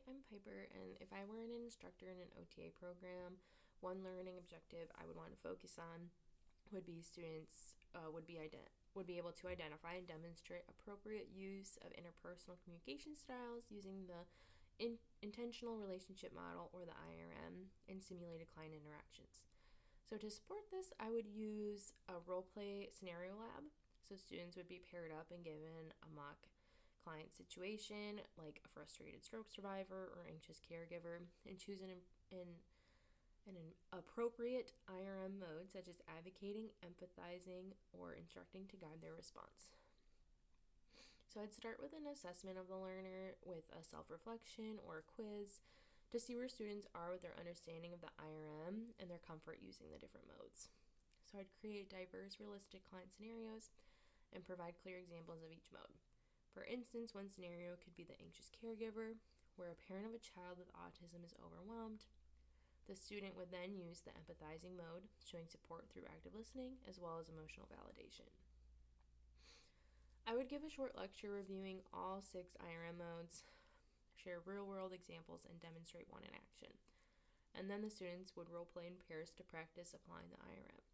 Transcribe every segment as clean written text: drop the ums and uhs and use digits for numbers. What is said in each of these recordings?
I'm Piper, and if I were an instructor in an OTA program, one learning objective I would want to focus on would be students would be able to identify and demonstrate appropriate use of interpersonal communication styles using the intentional relationship model, or the IRM, in simulated client interactions. So to support this, I would use a role play scenario lab. So students would be paired up and given a mock client situation, like a frustrated stroke survivor or anxious caregiver, and choose an appropriate IRM mode, such as advocating, empathizing, or instructing, to guide their response. So I'd start with an assessment of the learner with a self-reflection or a quiz to see where students are with their understanding of the IRM and their comfort using the different modes. So I'd create diverse, realistic client scenarios and provide clear examples of each mode. For instance, one scenario could be the anxious caregiver, where a parent of a child with autism is overwhelmed. The student would then use the empathizing mode, showing support through active listening as well as emotional validation. I would give a short lecture reviewing all 6 IRM modes, share real-world examples, and demonstrate one in action. And then the students would role play in pairs to practice applying the IRM.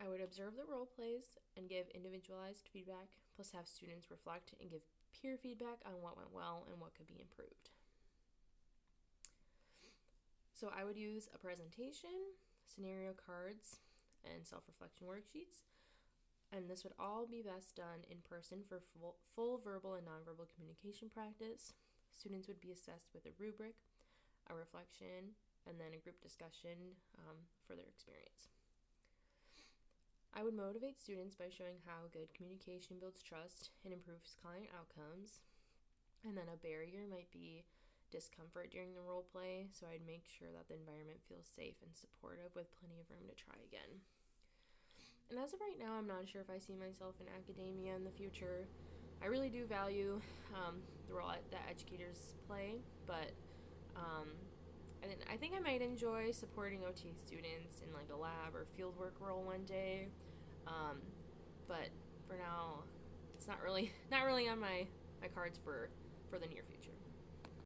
I would observe the role plays and give individualized feedback, plus have students reflect and give peer feedback on what went well and what could be improved. So I would use a presentation, scenario cards, and self-reflection worksheets, and this would all be best done in person for full verbal and nonverbal communication practice. Students would be assessed with a rubric, a reflection, and then a group discussion for their experience. I would motivate students by showing how good communication builds trust and improves client outcomes. And then a barrier might be discomfort during the role play, so I'd make sure that the environment feels safe and supportive with plenty of room to try again. And as of right now, I'm not sure if I see myself in academia in the future. I really do value the role that educators play, but and I think I might enjoy supporting OT students in like a lab or fieldwork role one day. But for now, it's not really on my cards for the near future.